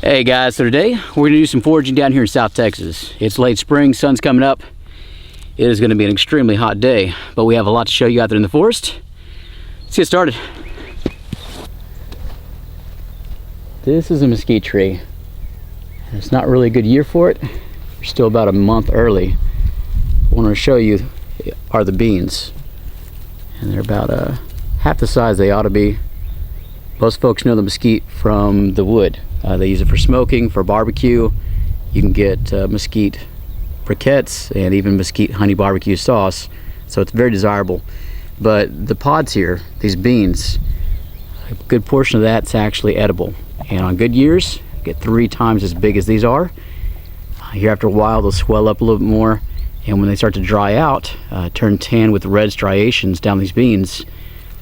Hey guys, so today we're gonna do some foraging down here in South Texas. It's late spring, sun's coming up. It is gonna be an extremely hot day, but we have a lot to show you out there in the forest. Let's get started. This is a mesquite tree. It's not really a good year for it. We're still about a month early. What I want to show you are the beans. And they're about half the size they ought to be. Most folks know the mesquite from the wood. They use it for smoking, for barbecue. You can get mesquite briquettes and even mesquite honey barbecue sauce. So it's very desirable. But the pods here, these beans, a good portion of that's actually edible. And on good years, get 3 times as big as these are. Here after a while, they'll swell up a little bit more. And when they start to dry out, turn tan with red striations down these beans,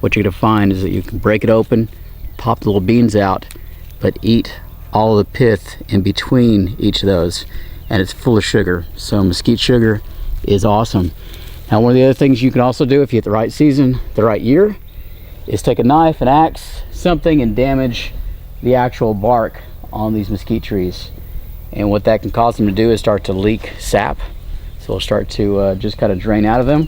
what you're gonna find is that you can break it open, pop the little beans out, but eat all the pith in between each of those, and it's full of sugar. So mesquite sugar is awesome. Now, one of the other things you can also do if you get the right season, the right year, is take a knife, an axe, something, and damage the actual bark on these mesquite trees. And what that can cause them to do is start to leak sap. So it'll start to just kind of drain out of them,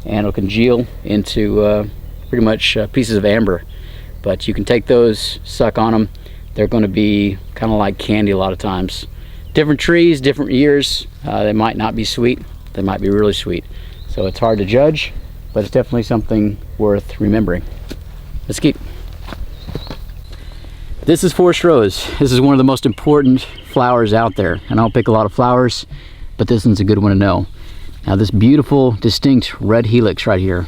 and it'll congeal into pretty much pieces of amber. But you can take those, suck on them. They're going to be kind of like candy a lot of times. Different trees, different years, they might not be sweet, they might be really sweet. So it's hard to judge, but it's definitely something worth remembering. Mesquite. This is forest rose. This is one of the most important flowers out there. And I don't pick a lot of flowers, but this one's a good one to know. Now this beautiful, distinct red helix right here,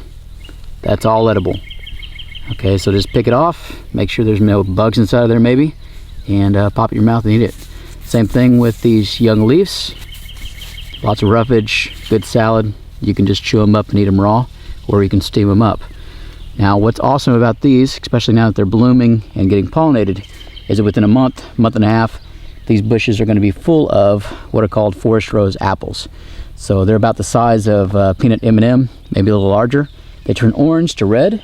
that's all edible. Okay, so just pick it off, make sure there's no bugs inside of there maybe, and pop it in your mouth and eat it. Same thing with these young leaves. Lots of roughage, good salad. You can just chew them up and eat them raw, or you can steam them up. Now what's awesome about these, especially now that they're blooming and getting pollinated, is that within a month and a half, these bushes are going to be full of what are called forest rose apples. So they're about the size of peanut M&M, maybe a little larger. They turn orange to red.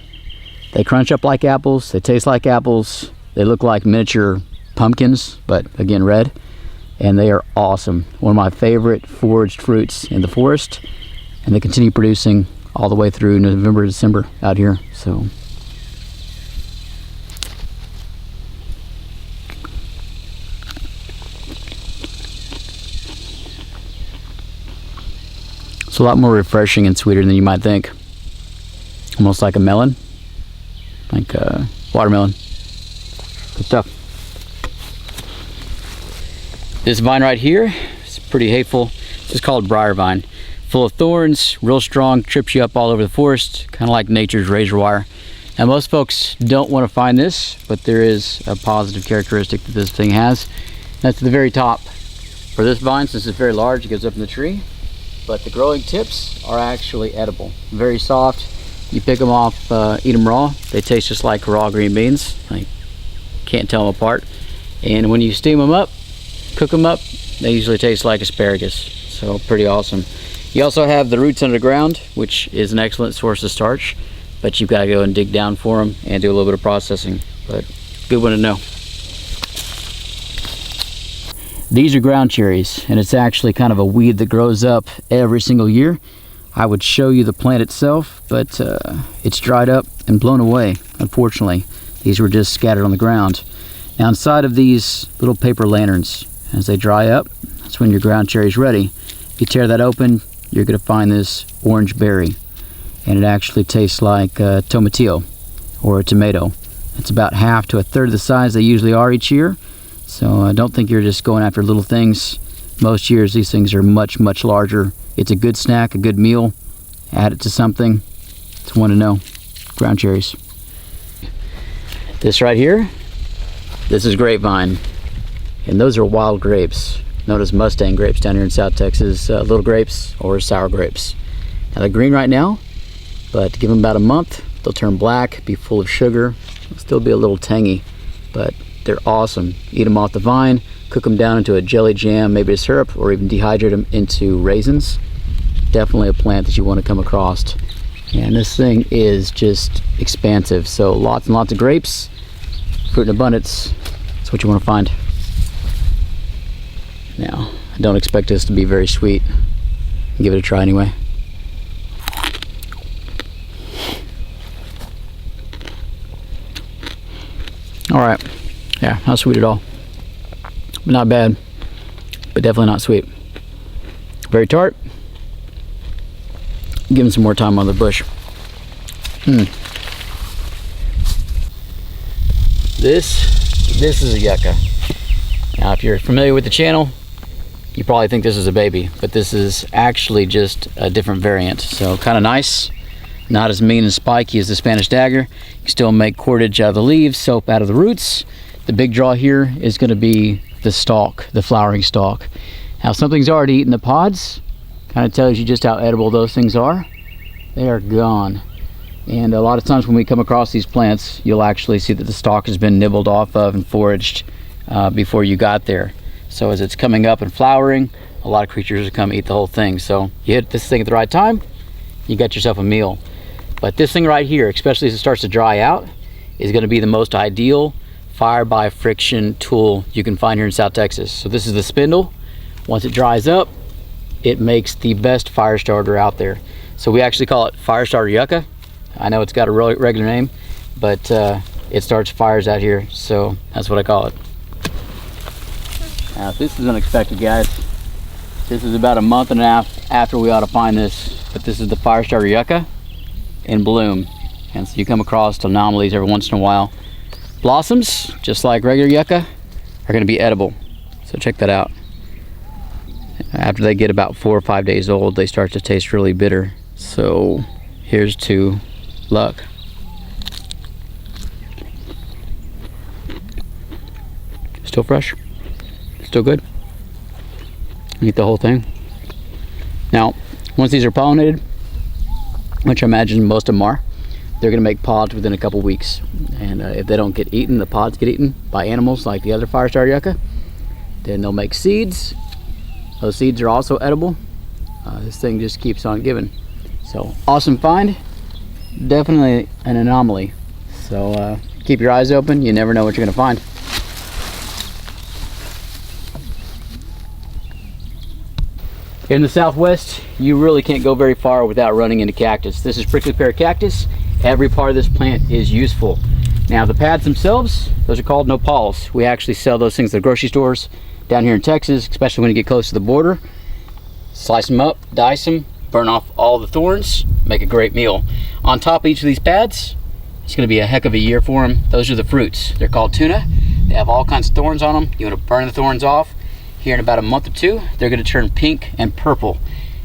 They crunch up like apples, they taste like apples, they look like miniature pumpkins, but again red, and they are awesome. One of my favorite foraged fruits in the forest, and they continue producing all the way through November, December out here. So it's a lot more refreshing and sweeter than you might think. Almost like a melon. Like watermelon. Good stuff. This vine right here is pretty hateful. This is called Briar Vine. Full of thorns, real strong, trips you up all over the forest, kind of like nature's razor wire. Now most folks don't want to find this, but there is a positive characteristic that this thing has. That's the very top. For this vine, since it's very large, it goes up in the tree, but the growing tips are actually edible. Very soft. You pick them off, eat them raw. They taste just like raw green beans. I can't tell them apart. And when you steam them up, cook them up, they usually taste like asparagus. So pretty awesome. You also have the roots underground, which is an excellent source of starch, but you've got to go and dig down for them and do a little bit of processing. But good one to know. These are ground cherries, and it's actually kind of a weed that grows up every single year. I would show you the plant itself, but it's dried up and blown away, unfortunately. These were just scattered on the ground. Now inside of these little paper lanterns, as they dry up, that's when your ground cherry is ready. If you tear that open, you're going to find this orange berry, and it actually tastes like tomatillo or a tomato. It's about half to a third of the size they usually are each year, so I don't think you're just going after little things. Most years these things are much, much larger. It's a good snack, a good meal. Add it to something. It's one to know. Ground cherries. This right here, this is grapevine, and those are wild grapes, known as Mustang grapes down here in South Texas. Little grapes or sour grapes. Now they're green right now, but give them about a month, they'll turn black, be full of sugar. They'll still be a little tangy, but they're awesome. Eat them off the vine, cook them down into a jelly jam, maybe a syrup, or even dehydrate them into raisins. Definitely a plant that you want to come across. And this thing is just expansive. So lots and lots of grapes, fruit in abundance. That's what you want to find. Now, I don't expect this to be very sweet. Give it a try anyway. All right, yeah, not sweet at all. But not bad, but definitely not sweet. Very tart. Give him some more time on the bush. This is a yucca. Now, if you're familiar with the channel, you probably think this is a baby, but this is actually just a different variant. So kind of nice, not as mean and spiky as the Spanish dagger. You can still make cordage out of the leaves, soap out of the roots. The big draw here is going to be the stalk, the flowering stalk. Now, something's already eaten the pods. Kind of tells you just how edible those things are. They are gone. And a lot of times when we come across these plants, you'll actually see that the stalk has been nibbled off of and foraged before you got there. So as it's coming up and flowering, a lot of creatures will come eat the whole thing. So you hit this thing at the right time, you got yourself a meal. But this thing right here, especially as it starts to dry out, is going to be the most ideal fire by friction tool you can find here in South Texas. So this is the spindle. Once it dries up, it makes the best fire starter out there. So we actually call it fire starter yucca. I know it's got a regular name, but it starts fires out here, so that's what I call it. Now, this is unexpected, guys. This is about a month and a half after we ought to find this, but this is the fire starter yucca in bloom. And so you come across anomalies every once in a while. Blossoms, just like regular yucca, are going to be edible, so check that out. After they get about 4 or 5 days old, they start to taste really bitter. So here's to luck. Still fresh, still good. Eat the whole thing. Now, once these are pollinated, which I imagine most of them are, they're going to make pods within a couple weeks. And if they don't get eaten, the pods get eaten by animals like the other fire starter yucca, then they'll make seeds. Those seeds are also edible. This thing just keeps on giving. So awesome find. Definitely an anomaly. So keep your eyes open. You never know what you're going to find. In the Southwest, you really can't go very far without running into cactus. This is prickly pear cactus. Every part of this plant is useful. Now, the pads themselves, those are called nopals. We actually sell those things at the grocery stores down here in Texas, especially when you get close to the border. Slice them up, dice them, burn off all the thorns, make a great meal. On top of each of these pads, it's going to be a heck of a year for them. Those are the fruits. They're called tuna. They have all kinds of thorns on them. You want to burn the thorns off. Here in about a month or two, they're going to turn pink and purple,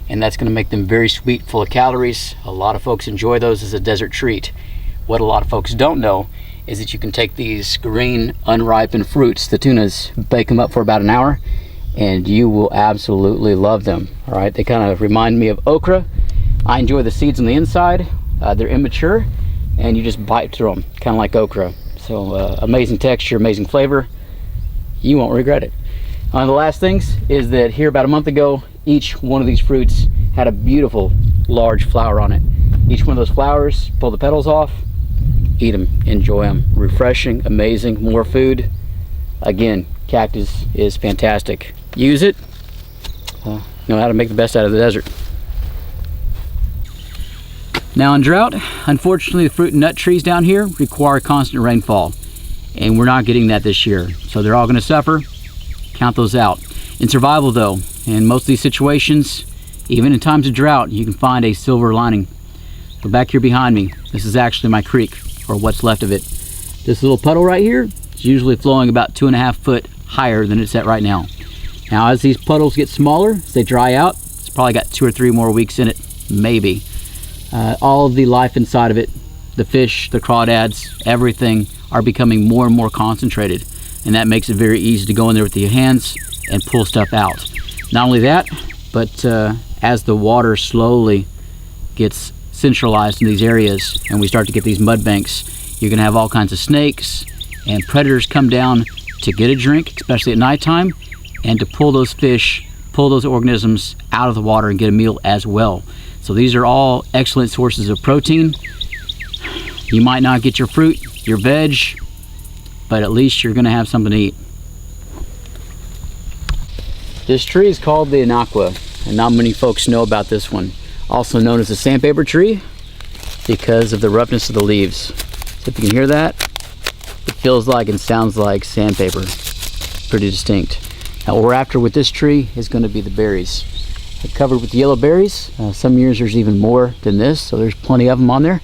and that's going to make them very sweet, full of calories. A lot of folks enjoy those as a desert treat. What a lot of folks don't know is that you can take these green, unripened fruits, the tunas, bake them up for about an hour, and you will absolutely love them. All right, they kind of remind me of okra. I enjoy the seeds on the inside. They're immature, and you just bite through them, kind of like okra. So amazing texture, amazing flavor. You won't regret it. One of the last things is that here about a month ago, each one of these fruits had a beautiful large flower on it. Each one of those flowers, pull the petals off, eat them, enjoy them. Refreshing, amazing, more food. Again, cactus is fantastic. Use it, know how to make the best out of the desert. Now in drought, unfortunately the fruit and nut trees down here require constant rainfall, and we're not getting that this year. So they're all gonna suffer. Count those out. In survival though, in most of these situations, even in times of drought, you can find a silver lining. So back here behind me, this is actually my creek, or what's left of it. This little puddle right here is usually flowing about 2.5 foot higher than it's at right now. Now as these puddles get smaller, as they dry out, it's probably got 2 or 3 more weeks in it, maybe. All of the life inside of it, the fish, the crawdads, everything are becoming more and more concentrated. And that makes it very easy to go in there with your hands and pull stuff out. Not only that, but as the water slowly gets centralized in these areas and we start to get these mud banks, you're gonna have all kinds of snakes and predators come down to get a drink, especially at nighttime, and to pull those fish, pull those organisms out of the water and get a meal as well. So these are all excellent sources of protein. You might not get your fruit, your veg, but at least you're gonna have something to eat. This tree is called the Inaqua, and not many folks know about this one. Also known as the sandpaper tree because of the roughness of the leaves. So if you can hear that, it feels like and sounds like sandpaper. Pretty distinct. Now what we're after with this tree is going to be the berries. They're covered with yellow berries. Some years there's even more than this, so there's plenty of them on there.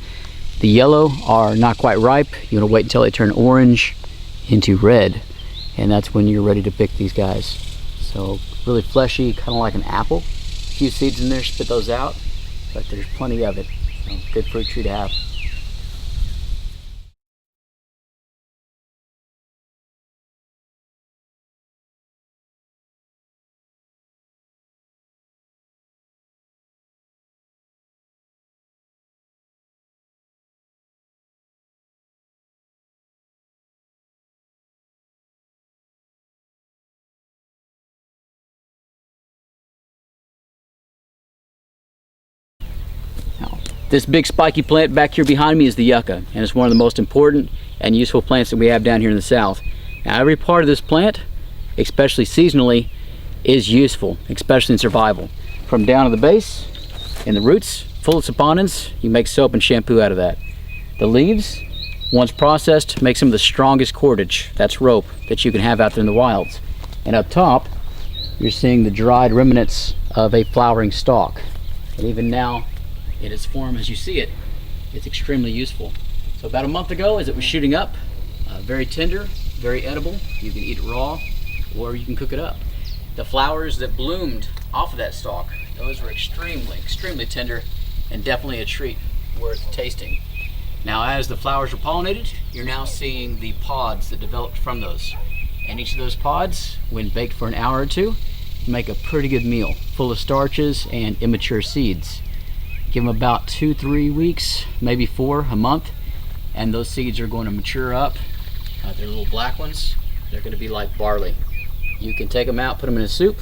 The yellow are not quite ripe. You want to wait until they turn orange into red, and that's when you're ready to pick these guys. So really fleshy, kind of like an apple. A few seeds in there, spit those out, but there's plenty of it. So good fruit tree to have. This big spiky plant back here behind me is the yucca, and it's one of the most important and useful plants that we have down here in the south. Now every part of this plant, especially seasonally, is useful, especially in survival. From down to the base, in the roots, full of saponins, you make soap and shampoo out of that. The leaves, once processed, make some of the strongest cordage, that's rope, that you can have out there in the wilds. And up top, you're seeing the dried remnants of a flowering stalk. And even now, in its form as you see it, it's extremely useful. So about a month ago, as it was shooting up, very tender, very edible. You can eat it raw, or you can cook it up. The flowers that bloomed off of that stalk, those were extremely tender, and definitely a treat worth tasting. Now as the flowers are pollinated, you're now seeing the pods that developed from those. And each of those pods, when baked for an hour or two, make a pretty good meal, full of starches and immature seeds. Give them about 2-3 weeks, maybe 4, a month, and those seeds are going to mature up. They're little black ones. They're going to be like barley. You can take them out, put them in a soup.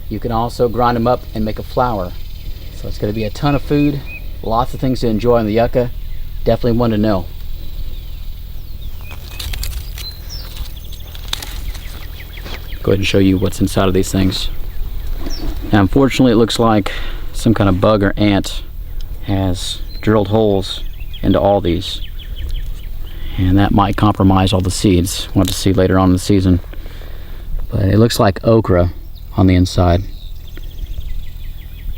You can also grind them up and make a flour. So it's going to be a ton of food, lots of things to enjoy on the yucca. Definitely one to know. Go ahead and show you what's inside of these things. Now unfortunately it looks like some kind of bug or ant has drilled holes into all these, and that might compromise all the seeds. We'll have to see later on in the season, but it looks like okra on the inside.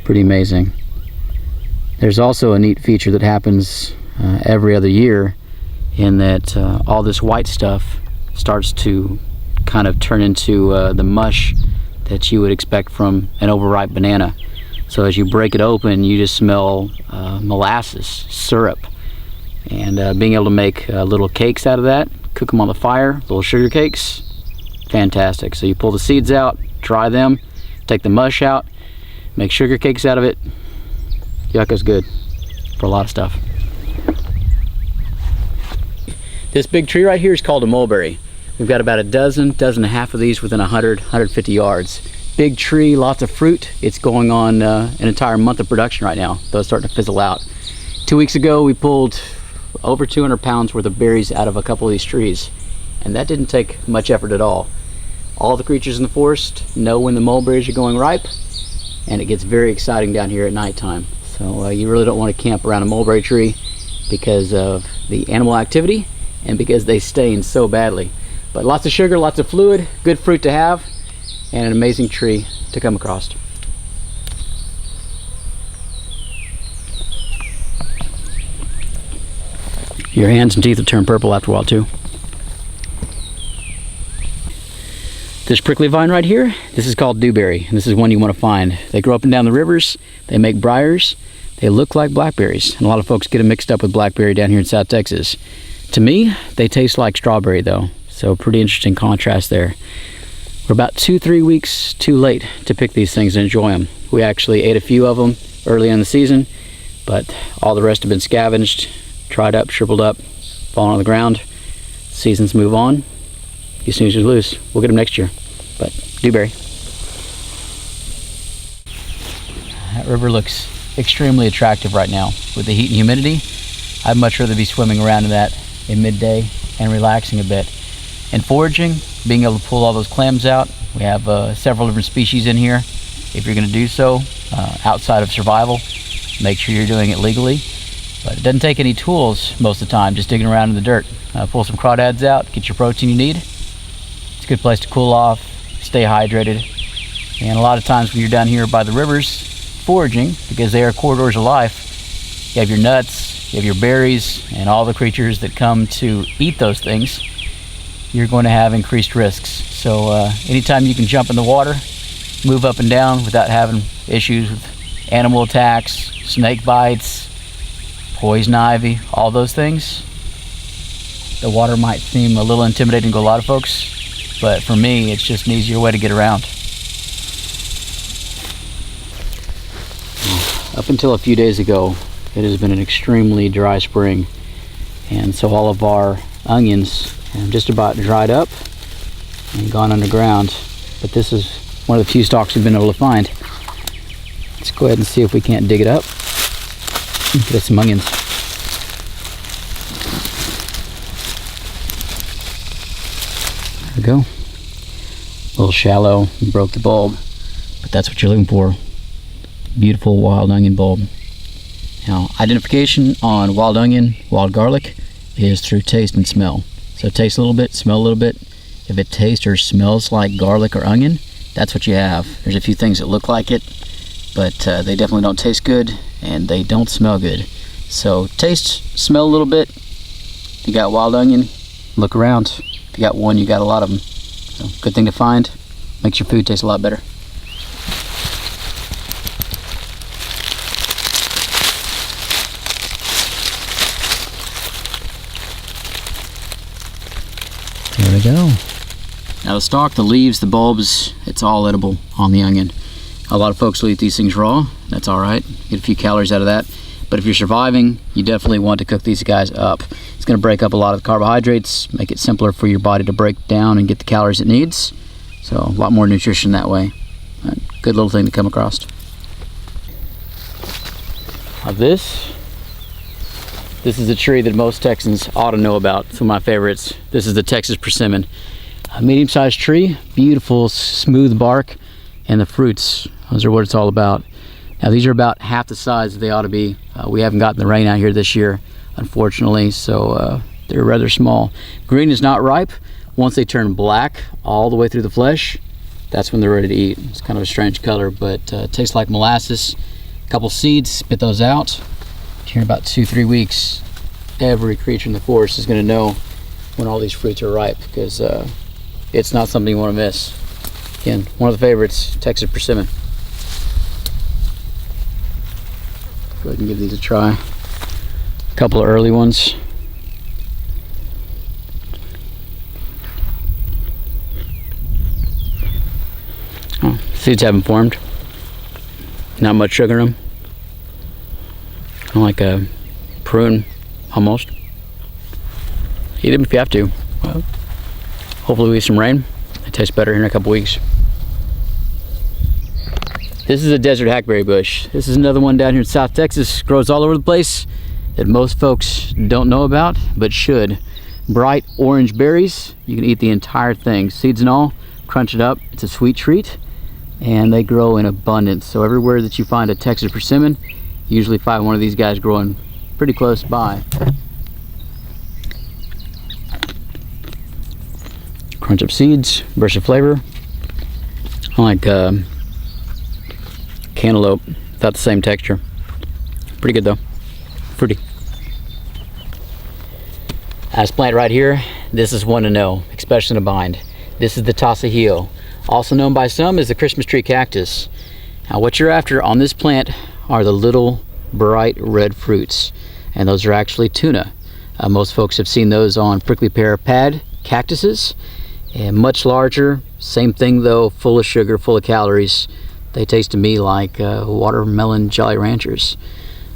Pretty amazing. There's also a neat feature that happens every other year, in that all this white stuff starts to kind of turn into the mush that you would expect from an overripe banana. So as you break it open, you just smell molasses, syrup. And being able to make little cakes out of that, cook them on the fire, little sugar cakes, fantastic. So you pull the seeds out, dry them, take the mush out, make sugar cakes out of it. Yucca's good for a lot of stuff. This big tree right here is called a mulberry. We've got about a dozen and a half of these within 150 yards. Big tree, lots of fruit. It's going on an entire month of production right now, though it's starting to fizzle out. 2 weeks ago, we pulled over 200 pounds worth of berries out of a couple of these trees, and that didn't take much effort at all. All the creatures in the forest know when the mulberries are going ripe, and it gets very exciting down here at nighttime. So you really don't want to camp around a mulberry tree because of the animal activity and because they stain so badly. But lots of sugar, lots of fluid, good fruit to have, and an amazing tree to come across. Your hands and teeth will turn purple after a while too. This prickly vine right here, this is called dewberry, and this is one you want to find. They grow up and down the rivers, they make briars, they look like blackberries, and a lot of folks get them mixed up with blackberry down here in South Texas. To me, they taste like strawberry though, so pretty interesting contrast there. We're about 2-3 weeks too late to pick these things and enjoy them. We actually ate a few of them early in the season, but all the rest have been scavenged, dried up, shriveled up, fallen on the ground. Seasons move on. You snooze, you lose. We'll get them next year, but dewberry. That river looks extremely attractive right now with the heat and humidity. I'd much rather be swimming around in that in midday and relaxing a bit. And foraging, being able to pull all those clams out. We have several different species in here. If you're going to do so outside of survival, make sure you're doing it legally. But it doesn't take any tools most of the time, just digging around in the dirt. Pull some crawdads out, get your protein you need. It's a good place to cool off, stay hydrated. And a lot of times when you're down here by the rivers foraging, because they are corridors of life, you have your nuts, you have your berries, and all the creatures that come to eat those things, you're going to have increased risks. So anytime you can jump in the water, move up and down without having issues with animal attacks, snake bites, poison ivy, all those things, the water might seem a little intimidating to a lot of folks, but for me, it's just an easier way to get around. Up until a few days ago, it has been an extremely dry spring, and so all of our onions have just about dried up and gone underground. But this is one of the few stalks we've been able to find. Let's go ahead and see if we can't dig it up and get some onions. There we go. A little shallow, broke the bulb, but that's what you're looking for. Beautiful wild onion bulb. Now, identification on wild onion, wild garlic is through taste and smell. So taste a little bit, smell a little bit. If it tastes or smells like garlic or onion, that's what you have. There's a few things that look like it, but they definitely don't taste good and they don't smell good. So taste, smell a little bit. If you got wild onion, look around. If you got one, you got a lot of them. So good thing to find. Makes your food taste a lot better. There we go. Now the stalk, the leaves, the bulbs, it's all edible on the onion. A lot of folks will eat these things raw. That's all right. Get a few calories out of that. But if you're surviving, you definitely want to cook these guys up. It's going to break up a lot of the carbohydrates, make it simpler for your body to break down and get the calories it needs. So a lot more nutrition that way. Good little thing to come across. Now this is a tree that most Texans ought to know about. It's one of my favorites. This is the Texas persimmon. A medium-sized tree, beautiful smooth bark, and the fruits, those are what it's all about. Now these are about half the size they ought to be. We haven't gotten the rain out here this year, unfortunately, so they're rather small. Green is not ripe. Once they turn black all the way through the flesh, that's when they're ready to eat. It's kind of a strange color, but tastes like molasses. A couple seeds, spit those out. Here in about 2-3 weeks, every creature in the forest is going to know when all these fruits are ripe, because it's not something you want to miss. Again, one of the favorites, Texas persimmon. Go ahead and give these a try. A couple of early ones. Oh, seeds haven't formed. Not much sugar in them. Kind of like a prune, almost. Eat them if you have to. Well, hopefully we get some rain. It tastes better in a couple weeks. This is a desert hackberry bush. This is another one down here in South Texas. Grows all over the place that most folks don't know about, but should. Bright orange berries. You can eat the entire thing, seeds and all. Crunch it up. It's a sweet treat, and they grow in abundance. So everywhere that you find a Texas persimmon, you usually find one of these guys growing pretty close by. Crunch up seeds, burst of flavor. I like cantaloupe without the same texture. Pretty good though, fruity. This plant right here, this is one to know, especially in a bind. This is the tasajillo, also known by some as the Christmas tree cactus. Now what you're after on this plant are the little bright red fruits, and those are actually tuna. Most folks have seen those on prickly pear pad cactuses, and much larger. Same thing though, full of sugar, full of calories. They taste to me like watermelon Jolly Ranchers.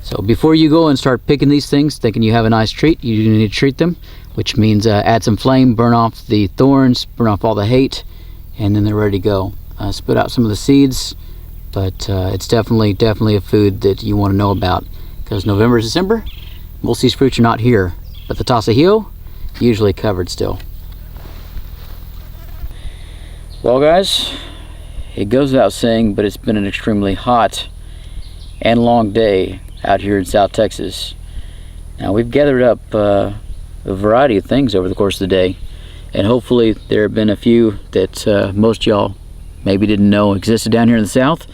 So before you go and start picking these things thinking you have a nice treat, you need to treat them, which means add some flame, burn off the thorns, burn off all the hate, and then they're ready to go. Spit out some of the seeds, but it's definitely a food that you want to know about, because November, December, most of these fruits are not here, but the tasajillo usually covered still. Well guys, it goes without saying, but it's been an extremely hot and long day out here in South Texas. Now we've gathered up a variety of things over the course of the day, and hopefully there have been a few that most y'all maybe didn't know existed down here in the South,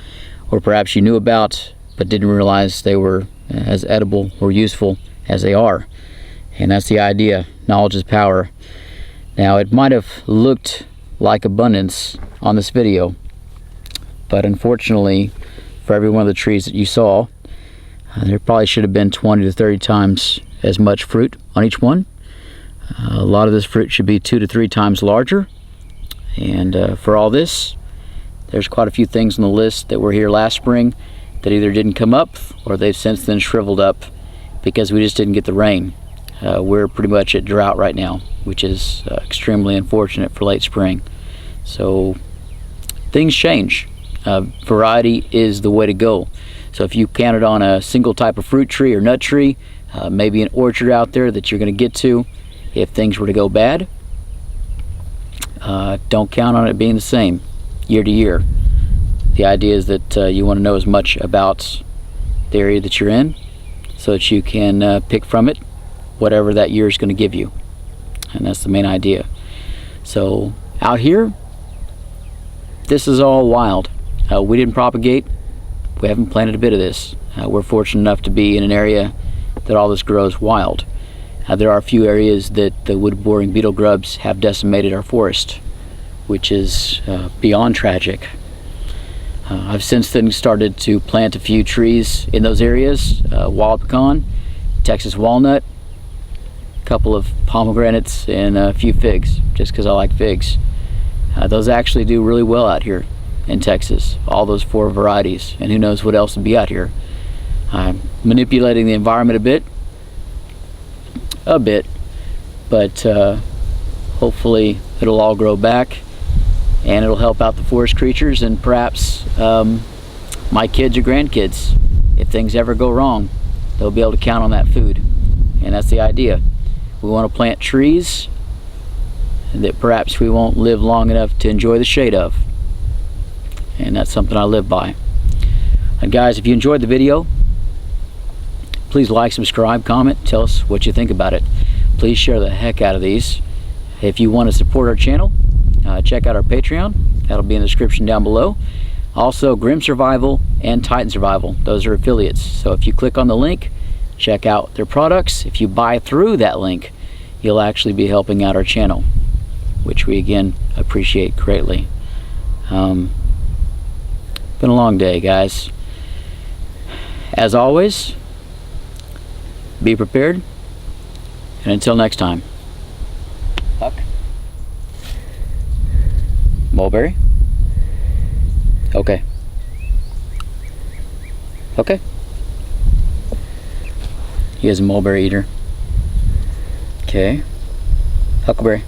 or perhaps you knew about but didn't realize they were as edible or useful as they are. And that's the idea. Knowledge is power. Now it might have looked like abundance on this video, but unfortunately for every one of the trees that you saw, there probably should have been 20 to 30 times as much fruit on each one. A lot of this fruit should be 2 to 3 times larger, and for all this, there's quite a few things on the list that were here last spring that either didn't come up or they've since then shriveled up because we just didn't get the rain. We're pretty much at drought right now, which is extremely unfortunate for late spring. So things change. Variety is the way to go. So if you counted on a single type of fruit tree or nut tree, maybe an orchard out there that you're going to get to, if things were to go bad, don't count on it being the same year to year. The idea is that you want to know as much about the area that you're in so that you can pick from it whatever that year is going to give you, and that's the main idea. So out here, this is all wild. We didn't propagate, we haven't planted a bit of this. We're fortunate enough to be in an area that all this grows wild. There are a few areas that the wood boring beetle grubs have decimated our forest, which is beyond tragic. I've since then started to plant a few trees in those areas, wild pecan, Texas walnut, a couple of pomegranates, and a few figs, just because I like figs. Those actually do really well out here in Texas, all those 4 varieties, and who knows what else would be out here. I'm manipulating the environment a bit, but hopefully it'll all grow back and it'll help out the forest creatures, and perhaps my kids or grandkids, if things ever go wrong, they'll be able to count on that food. And that's the idea. We want to plant trees that perhaps we won't live long enough to enjoy the shade of, and that's something I live by. And guys, if you enjoyed the video, please like, subscribe, comment, tell us what you think about it. Please share the heck out of these. If you want to support our channel, check out our Patreon. That'll be in the description down below. Also, Grim Survival and Titan Survival, those are affiliates. So if you click on the link, check out their products. If you buy through that link, you'll actually be helping out our channel, which we again appreciate greatly. Been a long day, guys. As always, be prepared, and until next time. Huck. Mulberry. Okay. Okay. He is a mulberry eater. Okay. Huckleberry.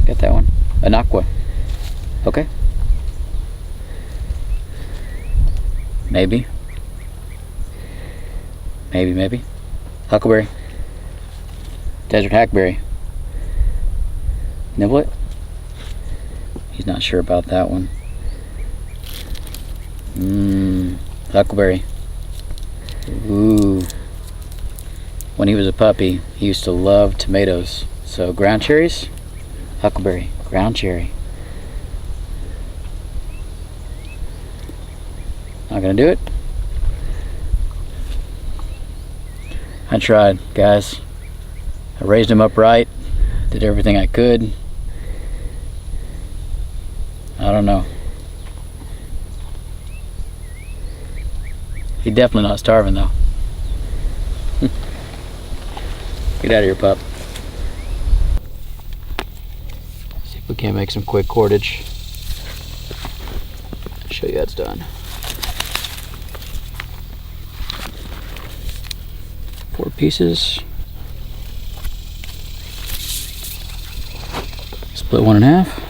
Got that one. An aqua. Okay. Maybe. Maybe. Huckleberry. Desert hackberry. Niblet. He's not sure about that one. Huckleberry. Ooh. When he was a puppy, he used to love tomatoes. So ground cherries, huckleberry, ground cherry. Not gonna do it. I tried, guys. I raised him upright, did everything I could. I don't know. He's definitely not starving though. Get out of here, pup. See if we can't make some quick cordage. I'll show you how it's done. 4 pieces. Split 1 in half.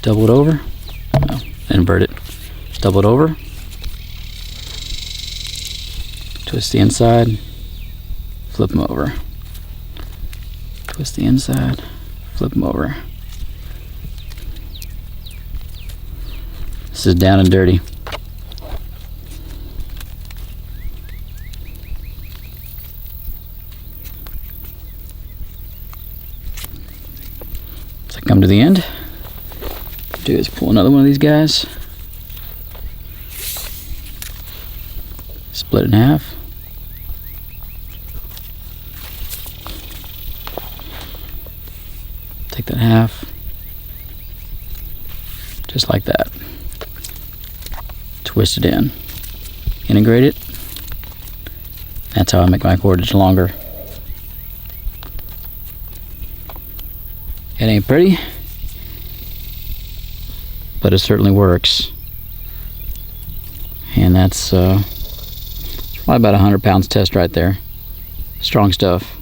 Double it over. No, invert it. Double it over. Twist the inside. Flip them over. Twist the inside. Flip them over. This is down and dirty. As I come to the end, what I do is pull another one of these guys, split it in half. Take that half, just like that. Twist it in, integrate it. That's how I make my cordage longer. It ain't pretty, but it certainly works. And that's probably about 100 pounds test right there. Strong stuff.